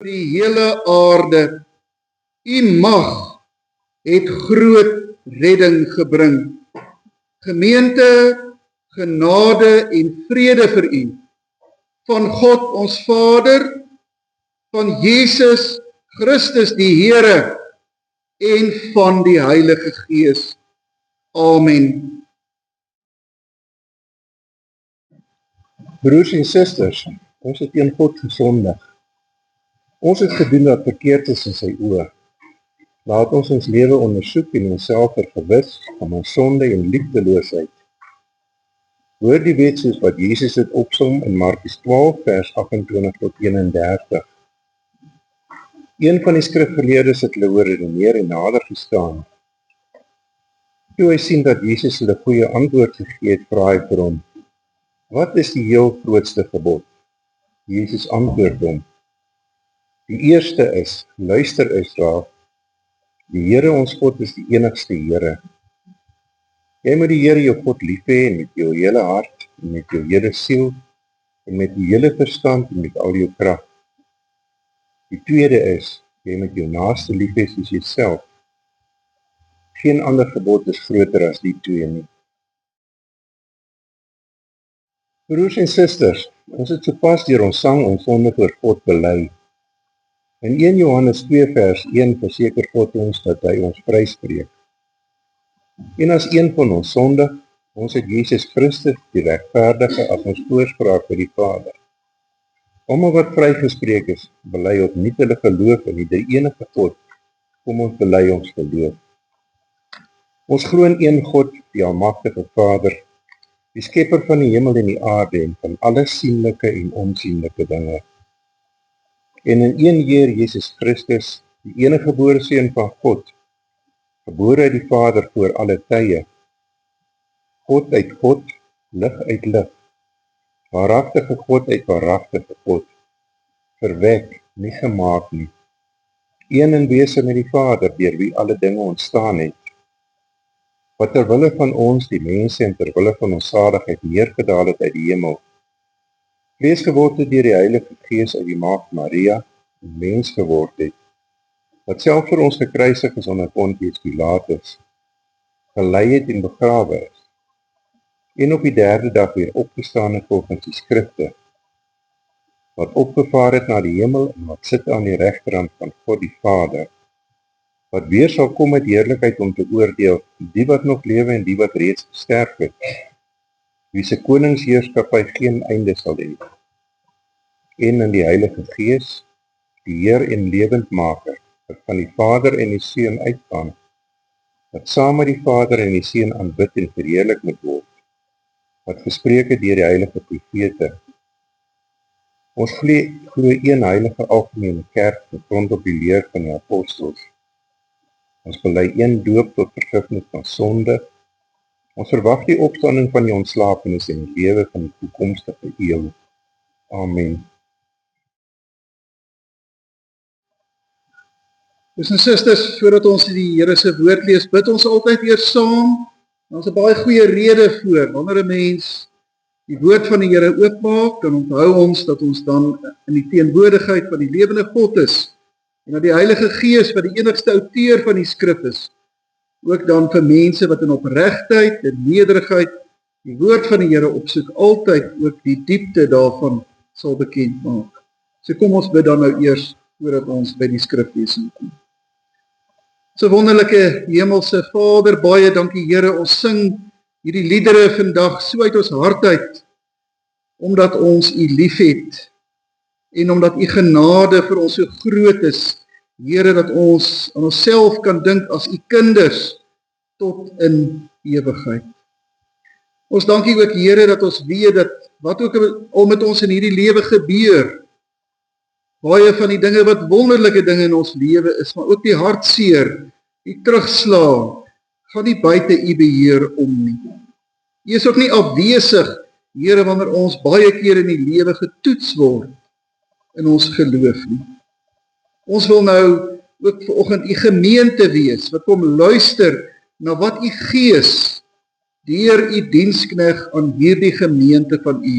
die hele aarde. U mag het groot redding gebring. Gemeente, genade en vrede vir u, van God ons Vader, van Jesus Christus die Here en van die Heilige Gees. Amen. Broers en susters, ons het teen God gesondig. Ons het gedoen wat verkeerd is in sy oë. Laat ons lewe ondersoek en onsself vergewis van ons sonde en liefdeloosheid. Hoor die wet soos wat Jesus het opsom in Markus 12 vers 28 tot 31. Een van die skrifgeleerdes het hulle hoor redeneer en nader gestaan. Toe hy sien dat Jesus hulle goeie antwoord gegee het, vra hy vir hom: "Wat is die heel grootste gebod?" Jesus antwoord hom: "Die eerste is, luister Israel, die Here ons God is die enigste Here. Jy moet die Here jou God lief hê met jou hele hart, en met jou hele siel, en met jou hele verstand, en met al jou krag. Die tweede is, jy moet jou naaste lief hê soos jouself. Geen ander gebod is groter as die twee nie." Broers en susters, ons het sopas deur ons sang ons sonde voor God bely. In 1 Johannes 2 vers 1 verseker God ons dat hy ons vryspreek. En as een van ons sondig, ons het Jesus Christus, die regverdige, as ons voorspraak by die Vader. Almal wat vrygespreek is, bely opnuut hulle geloof in die drie-enige God, kom ons bely ons geloof. Ons glo in een God, die almagtige Vader, die skepper van die hemel en die aarde en van alle sienlike en onsienlike dinge. En in een Heer Jesus Christus, die enige gebore Seun van God, gebore uit die Vader voor alle tye, God uit God, lig uit lig, waaragtige God uit waaragtige God, verwek, nie gemaak nie, een in wese met die Vader, deur wie alle dinge ontstaan het, wat terwille van ons, die mense, en terwille van ons saligheid neergedaal het uit die hemel, vlees geword het deur die Heilige Gees uit die Maagd Maria, en mens geword het, wat self vir ons gekruisig is onder Pontius Pilatus, gelei het en begrawe is, en op die derde dag weer opgestaan het volgens die skrifte, wat opgevaar het na die hemel en wat sit aan die regterhand van God die Vader, wat weer sal kom met heerlikheid om te oordeel die wat nog lewe en die wat reeds gesterf het, wie se koningsheerskappy geen einde sal hê, en in die Heilige Gees, die Heer en lewendmaker, wat van die Vader en die Seun uitgaan, wat saam met die Vader en die Seun aanbid en verheerlik moet word, wat gespreek het deur die heilige profete. Ons glo een heilige algemene kerk, gegrond op die leer van die apostels. Ons bely een doop tot vergifnis van sonde. Ons verwag die opstanding van die ontslaapenes en die lewe van die toekomstige eeu. Amen. Broers en susters, voordat ons die Here se woord lees, bid ons altyd eers saam. Daar's 'n baie goeie rede voor. Wanneer 'n mens die woord van die Here oopmaak, dan onthou ons dat ons dan in die teenwoordigheid van die lewende God is, en dat die Heilige Gees, wat die enigste outeur van die skrif is, ook dan vir mense wat in opregtheid en nederigheid die woord van die Here opsoek, altyd ook die diepte daarvan sal bekend maak. So kom ons bid dan nou eers, voordat ons by die skriflesing kom. So wonderlike hemelse Vader, baie dankie Here, ons sing hierdie liedere vandag so uit ons hart uit, omdat ons U liefhet, en omdat U genade vir ons so groot is, Here, dat ons aan onsself kan dink as U kinders, tot in ewigheid. Ons dankie ook Here, dat ons weet dat, wat ook al met ons in hierdie lewe gebeur, baie van die dinge wat wonderlike dinge in ons lewe is, maar ook die hartseer, die terugslag, gaan nie buite U beheer om nie. U is ook nie afwesig, Here, wanneer ons baie keer in die lewe getoets word in ons geloof nie. Ons wil nou ook vanoggend U gemeente wees, wat kom luister na wat U Gees deur U dienskneg aan hierdie gemeente van U,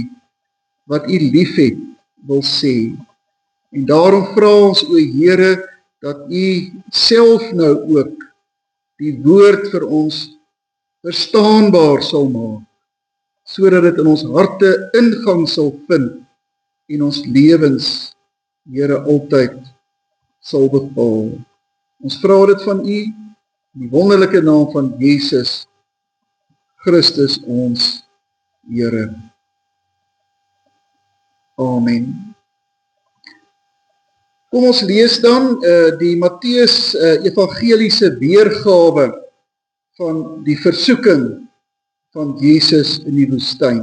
wat U liefhet, wil sê. En daarom vra ons, o Here, dat U self nou ook die woord vir ons verstaanbaar sal maak, sodat dit in ons harte ingang sal vind en ons lewens, Here, altyd sal bepaal. Ons vra dit van U, in die wonderlike naam van Jesus Christus ons Here. Amen. Kom ons lees dan die Matteus evangeliese weergawe van die versoeking van Jesus in die woestyn.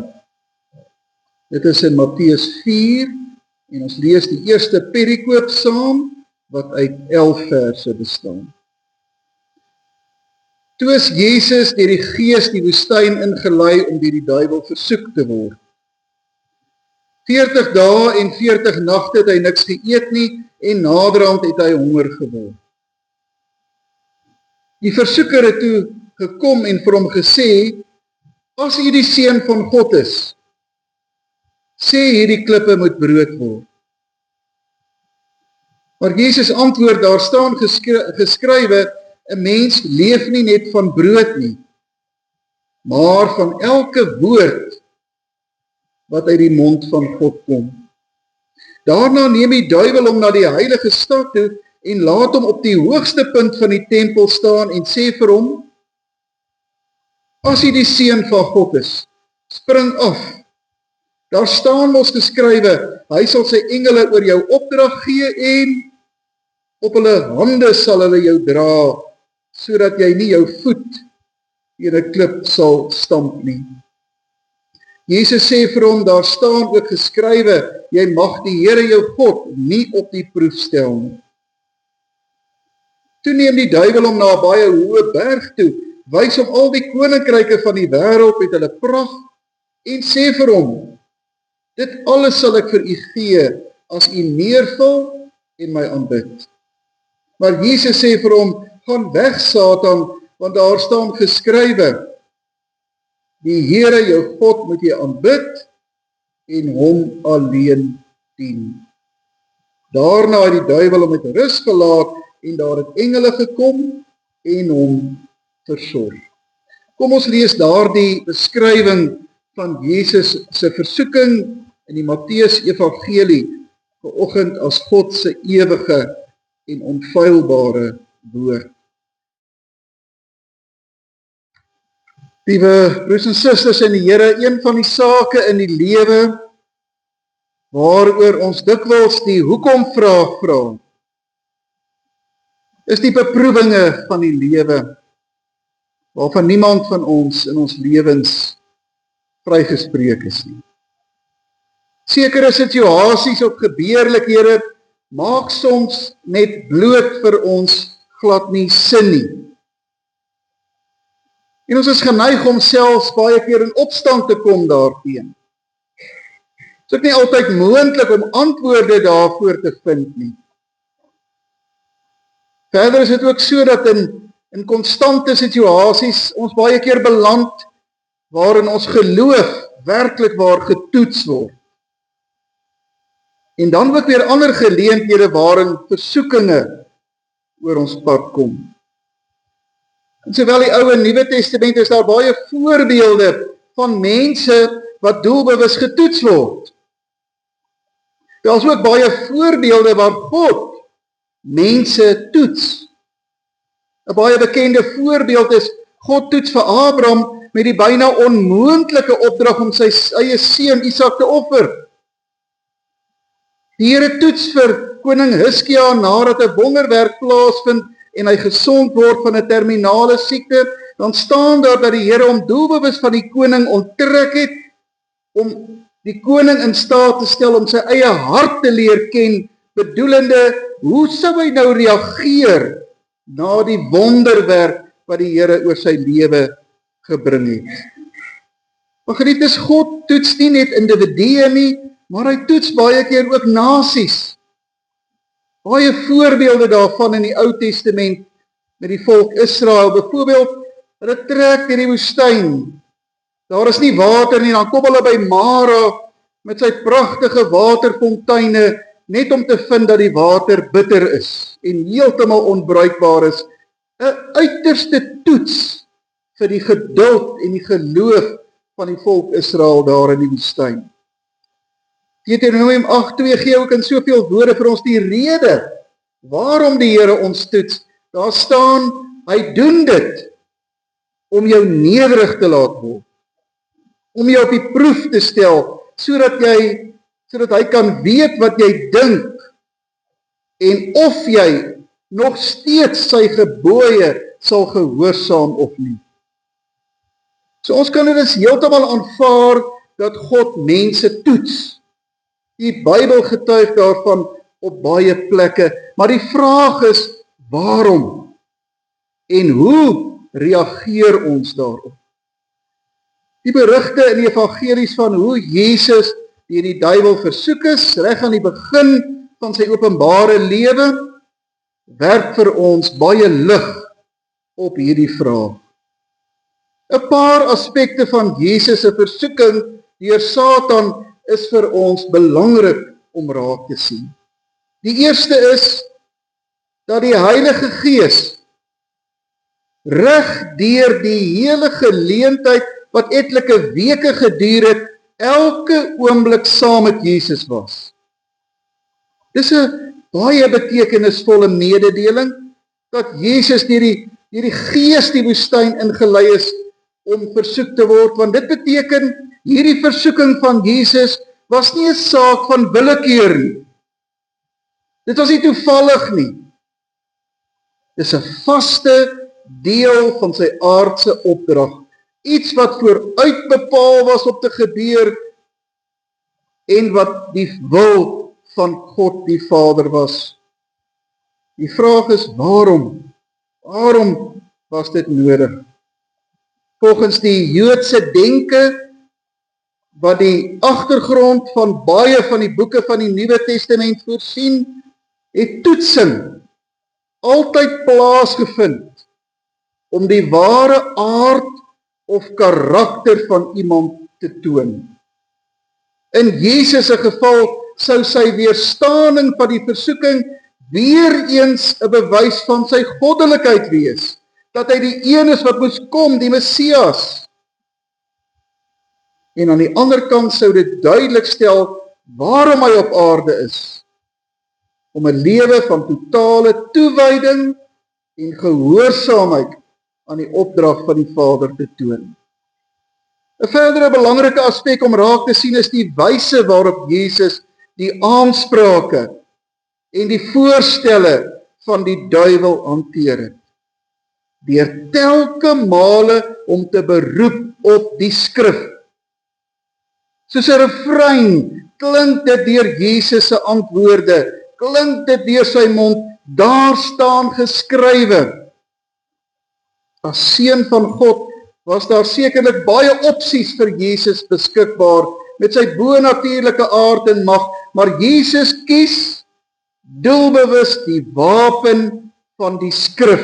Dit is in Matteus 4 en ons lees die eerste perikoop saam wat uit 11 verse bestaan. Toe is Jesus deur die Gees die woestyn ingelei om deur die duiwel versoek te word. 40 dae en 40 nagte het hy niks geëet nie en naderhand het hy honger geword. Die versoeker het toe gekom en vir hom gesê, as U die Seun van God is, sê hierdie klippe moet brood word. Maar Jesus antwoord, daar staan geskrywe, 'n mens leef nie net van brood nie, maar van elke woord wat uit die mond van God kom. Daarna neem die duiwel hom na die heilige stad toe en laat hom op die hoogste punt van die tempel staan en sê vir hom, as U die Seun van God is, spring af. Daar staan mos geskrywe, hy sal sy engele oor jou opdrag gee en op hulle hande sal hulle jou dra, sodat jy nie jou voet teen 'n klip sal stamp nie. Jesus sê vir hom, daar staan ook geskrywe, jy mag die Here jou God nie op die proef stel nie. Toe neem die duiwel hom na 'n baie hoë berg toe, wys hom al die koninkryke van die wêreld met hulle pragt en sê vir hom, dit alles sal ek vir U gee as U neerval en my aanbid. Maar Jesus sê vir hom, gaan weg Satan, want daar staan geskrywe, die Here jou God moet jy aanbid en hom alleen dien. Daarna het die duiwel hom met rus gelaat en daar het engele gekom en hom versorg. Kom ons lees daardie beskrywing van Jesus se versoeking in die Matteus evangelie vanoggend as God se ewige en onfeilbare woord. Liewe broers en susters in die Here, een van die sake in die lewe waaroor ons dikwels die hoekom vraag vra, is die beproewinge van die lewe, waarvan niemand van ons in ons lewens vrygespreek is nie. Sekere situasies of gebeurlikhede maak soms net bloot vir ons glad nie sin nie. En ons is geneig om selfs baie keer in opstand te kom daarteen. Dit is ook nie altyd moontlik om antwoorde daarvoor te vind nie. Verder is dit ook so dat in konstante situasies ons baie keer beland waarin ons geloof werklik waar getoets word. En dan ook weer ander geleenthede waarin versoekinge oor ons pad kom. En sowel die Ou en Nuwe Testament is daar baie voorbeelde van mense wat doelbewus getoets word. Daar is ook baie voorbeelde waar God mense toets. 'n baie bekende voorbeeld is God toets vir Abraham met die byna onmoontlike opdrag om sy eie seun Isak te offer. Die Here toets vir koning Hizkia nadat 'n wonderwerk plaasvind en hy gesond word van 'n terminale siekte, dan staan daar dat die Here hom doelbewus van die koning onttrek het om die koning in staat te stel om sy eie hart te leer ken, bedoelende, hoe sou hy nou reageer na die wonderwerk wat die Here oor sy lewe gebring het. Maar geliefdes, God toets nie net individue nie, maar hy toets baie keer ook nasies. Baie voorbeelde daarvan in die Ou Testament met die volk Israel, byvoorbeeld, hulle trek deur die woestyn. Daar is nie water nie, dan kom hulle by Mara met sy pragtige waterfonteine net om te vind dat die water bitter is en heeltemal onbruikbaar is, 'n uiterste toets vir die geduld en die geloof van die volk Israel daar in die woestyn. Deuteronomium 8:2 gee ook in soveel woorde vir ons die rede waarom die Here ons toets. Daar staan, hy doen dit om jou nederig te laat word, om jou op die proef te stel, sodat hy kan weet wat jy dink en of jy nog steeds sy gebooie sal gehoorsaam of nie. So ons kan dit dus heeltemal aanvaar dat God mense toets. Die Bybel getuig daarvan op baie plekke, maar die vraag is, waarom? En hoe reageer ons daarop? Die berigte in die evangelies van hoe Jesus deur die duiwel versoek is, reg aan die begin van sy openbare lewe, werp vir ons baie lig op hierdie vraag. 'n Paar aspekte van Jesus se versoeking deur Satan is vir ons belangrik om raak te sien. Die eerste is dat die Heilige Gees reg deur die hele geleentheid wat etlike weke geduur het, elke oomblik saam met Jesus was. Dis 'n baie betekenisvolle mededeling dat Jesus deur die Gees die woestyn ingelei is om versoek te word, want dit beteken hierdie versoeking van Jesus was nie 'n saak van willekeur nie. Dit was nie toevallig nie. Dis 'n vaste deel van sy aardse opdrag. Iets wat vooruit bepaal was om te gebeur en wat die wil van God die Vader was. Die vraag is waarom? Waarom was dit nodig? Volgens die Joodse denke, wat die agtergrond van baie van die boeke van die Nuwe Testament voorsien, het toetsing altyd plaasgevind om die ware aard of karakter van iemand te toon. In Jesus se geval sou sy weerstaaning van die versoeking weer eens 'n bewys van sy goddelikheid wees, dat hy die een is wat moes kom, die Messias. En aan die ander kant sou dit duidelik stel waarom hy op aarde is, om 'n lewe van totale toewyding en gehoorsaamheid aan die opdrag van die Vader te toon. 'n verdere belangrike aspek om raak te sien is die wyse waarop Jesus die aansprake en die voorstelle van die duiwel hanteer het. Deur telke male om te beroep op die skrif. Soos 'n refrein klink dit deur Jesus se antwoorde, klink dit deur sy mond, daar staan geskrywe. As seun van God was daar sekerlik baie opsies vir Jesus beskikbaar met sy bonatuurlike aard en mag, maar Jesus kies doelbewus die wapen van die skrif.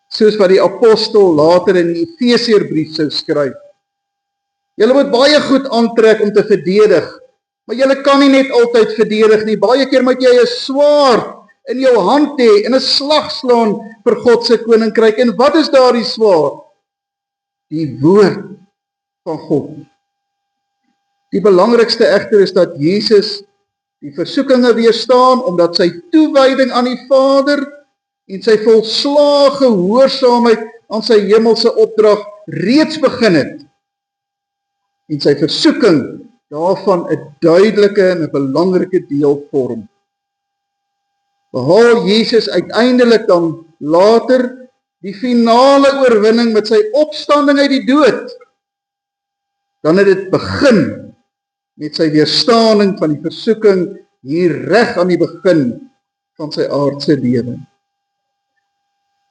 Soos wat die apostel later in die Efesiërbrief sou skryf. Julle moet baie goed aantrek om te verdedig, maar julle kan nie net altyd verdedig nie. Baie keer moet jy 'n swaard in jou hand hê en 'n slag slaan vir God se koninkryk. En wat is daardie swaard? Die woord van God. Die belangrikste egter is dat Jesus die versoekinge weerstaan omdat sy toewyding aan die Vader en sy volslae gehoorsaamheid aan sy hemelse opdrag reeds begin het. En sy versoeking daarvan 'n duidelike en 'n belangrike deel vorm. Behaal Jesus uiteindelik dan later die finale oorwinning met sy opstanding uit die dood, dan het dit begin met sy weerstaaning van die versoeking hier reg aan die begin van sy aardse lewe.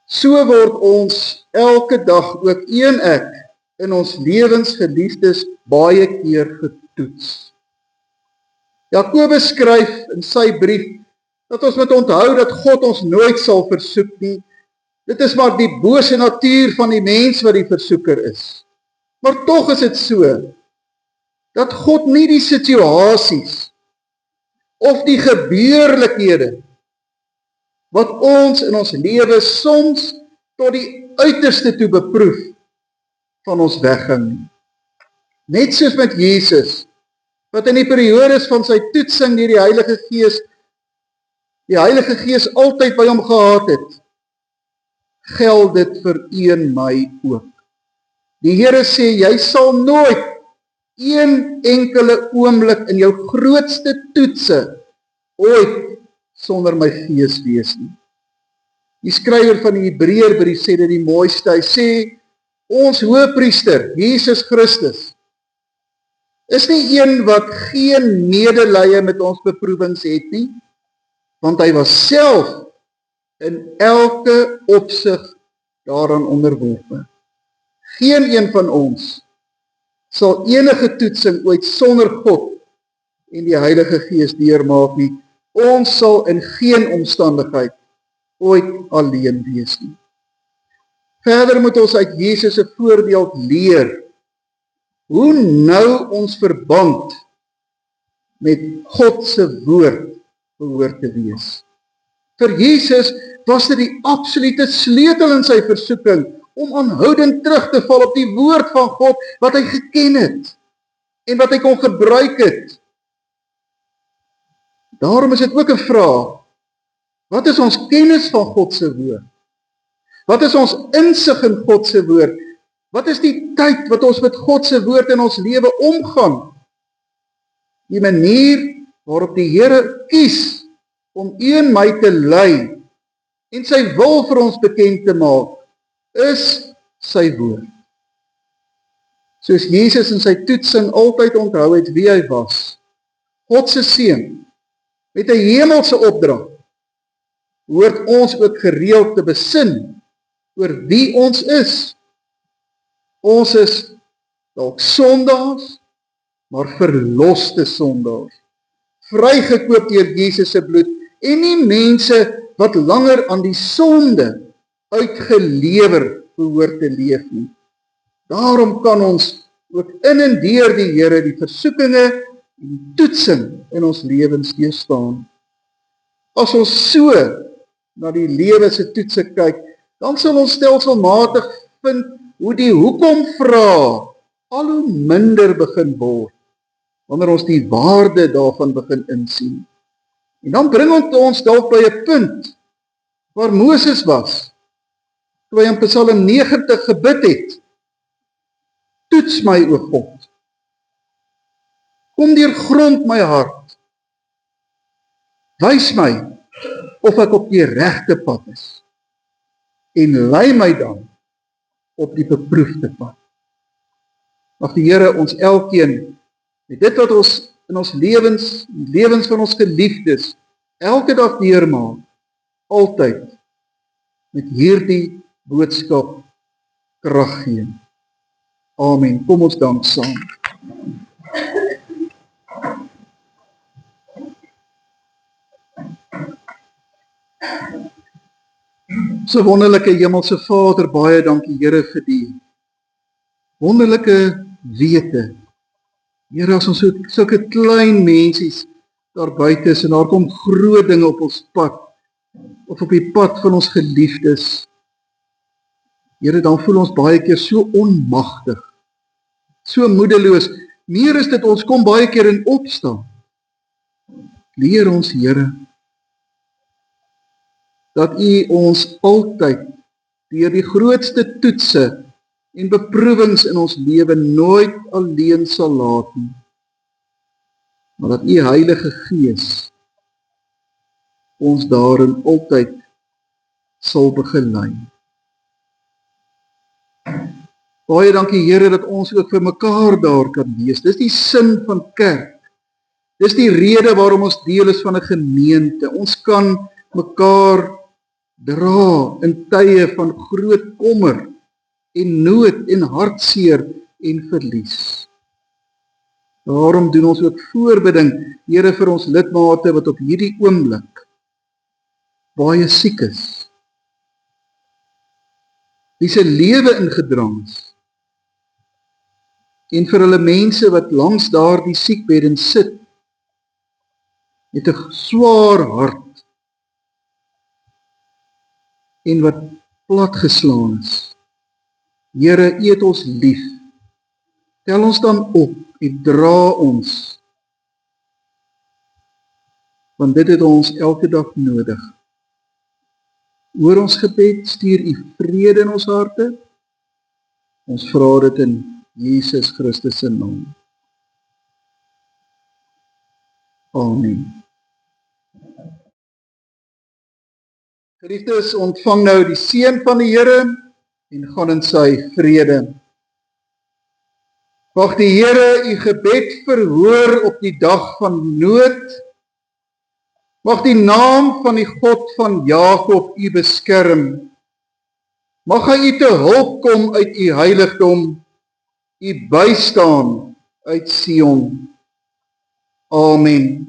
So word ons elke dag ook een ek in ons lewens geliefdes baie keer getoets. Jakobus skryf in sy brief dat ons moet onthou dat God ons nooit sal versoek nie. Dit is maar die bose natuur van die mens wat die versoeker is. Maar tog is dit so, dat God nie die situasies of die gebeurlikhede wat ons in ons lewe soms tot die uiterste toe beproef van ons weggang nie. Net soos met Jesus, wat in die periodes van sy toetsing deur die Heilige Gees altyd by hom gehad het, geld dit vir u en my ook. Die Here sê, jy sal nooit een enkele oomblik in jou grootste toetse ooit sonder my Gees wees nie. Die skrywer van die Hebreërbrief sê dit die mooiste. Hy sê, ons hoëpriester, Jesus Christus, is nie een wat geen medelee met ons beproewings het nie, want hy was self in elke opsig daaraan onderworpe. Geen een van ons sal enige toetsing ooit sonder God en die Heilige Gees deurmaak nie. Ons sal in geen omstandigheid ooit alleen wees nie. Verder moet ons uit Jesus se voorbeeld leer hoe nou ons verband met God se woord behoort te wees. Vir Jesus was dit die absolute sleutel in sy versoeking om aanhoudend terug te val op die woord van God wat hy geken het en wat hy kon gebruik het. Daarom is dit ook 'n vraag. Wat is ons kennis van God se woord? Wat is ons insig in God se woord? Wat is die tyd wat ons met God se woord in ons lewe omgaan? Die manier waarop die Here kies om u en my te lei en sy wil vir ons bekend te maak, is sy woord. Soos Jesus in sy toetsing altyd onthou het wie hy was, God se seun, met 'n hemelse opdrag, hoort ons ook gereeld te besin oor wie ons is. Ons is dalk sondaars, maar verloste sondaars, vrygekoop deur Jesus se bloed, en nie mense wat langer aan die sonde uitgelewer behoort te leef nie. Daarom kan ons ook in en deur die Here die versoekinge en die toetsing in ons lewens deurstaan. As ons so na die lewe se toetse kyk, dan sal ons stelselmatig vind hoe die hoekom vra al hoe minder begin word, wanneer ons die waarde daarvan begin insien. En dan bring ons dalk by 'n punt waar Moses was, toe hy in Psalm 90 gebid het, toets my, o God, kom deurgrond my hart, wys my of ek op die regte pad is, en lei my dan op die beproefde pad. Mag die Here ons elkeen, met dit wat ons in ons lewens van ons geliefdes, elke dag deurmaak, altyd met hierdie boodskap krag gee. Amen. Kom ons dank saam. So wonderlike Hemelse Vader, baie dankie Here vir die wonderlike wete. Here, as ons sulke klein mensies daar buite is en daar kom groot dinge op ons pad, of op die pad van ons geliefdes, Here, dan voel ons baie keer so onmagtig, so moedeloos. Meer is dit, ons kom baie keer in opstaan. Leer ons, Here, dat U ons altyd deur die grootste toetse en beproewings in ons lewe nooit alleen sal laat nie, maar dat U Heilige Gees ons daarin altyd sal begelei. Baie dankie Here dat ons ook vir mekaar daar kan wees. Dis die sin van kerk. Dis die rede waarom ons deel is van 'n gemeente. Ons kan mekaar dra in tye van groot kommer en nood en hartseer en verlies. Daarom doen ons ook voorbidding, Here, vir ons lidmate wat op hierdie oomblik baie siek is, wie se lewe ingedrang is, en vir hulle mense wat langs daardie siekbedden sit, met 'n swaar hart en wat platgeslaan is. Here, U het ons lief. Tel ons dan op en dra ons, want dit het ons elke dag nodig. Hoor ons gebed, stuur U vrede in ons harte. Ons vra dit in Jesus Christus se naam. Amen. Geliefdes, ontvang nou die seën van die Here en gaan in sy vrede. Mag die Here u gebed verhoor op die dag van nood. Mag die naam van die God van Jakob u beskerm. Mag hy u te hulp kom uit u heiligdom, u bystaan uit Sion. Amen.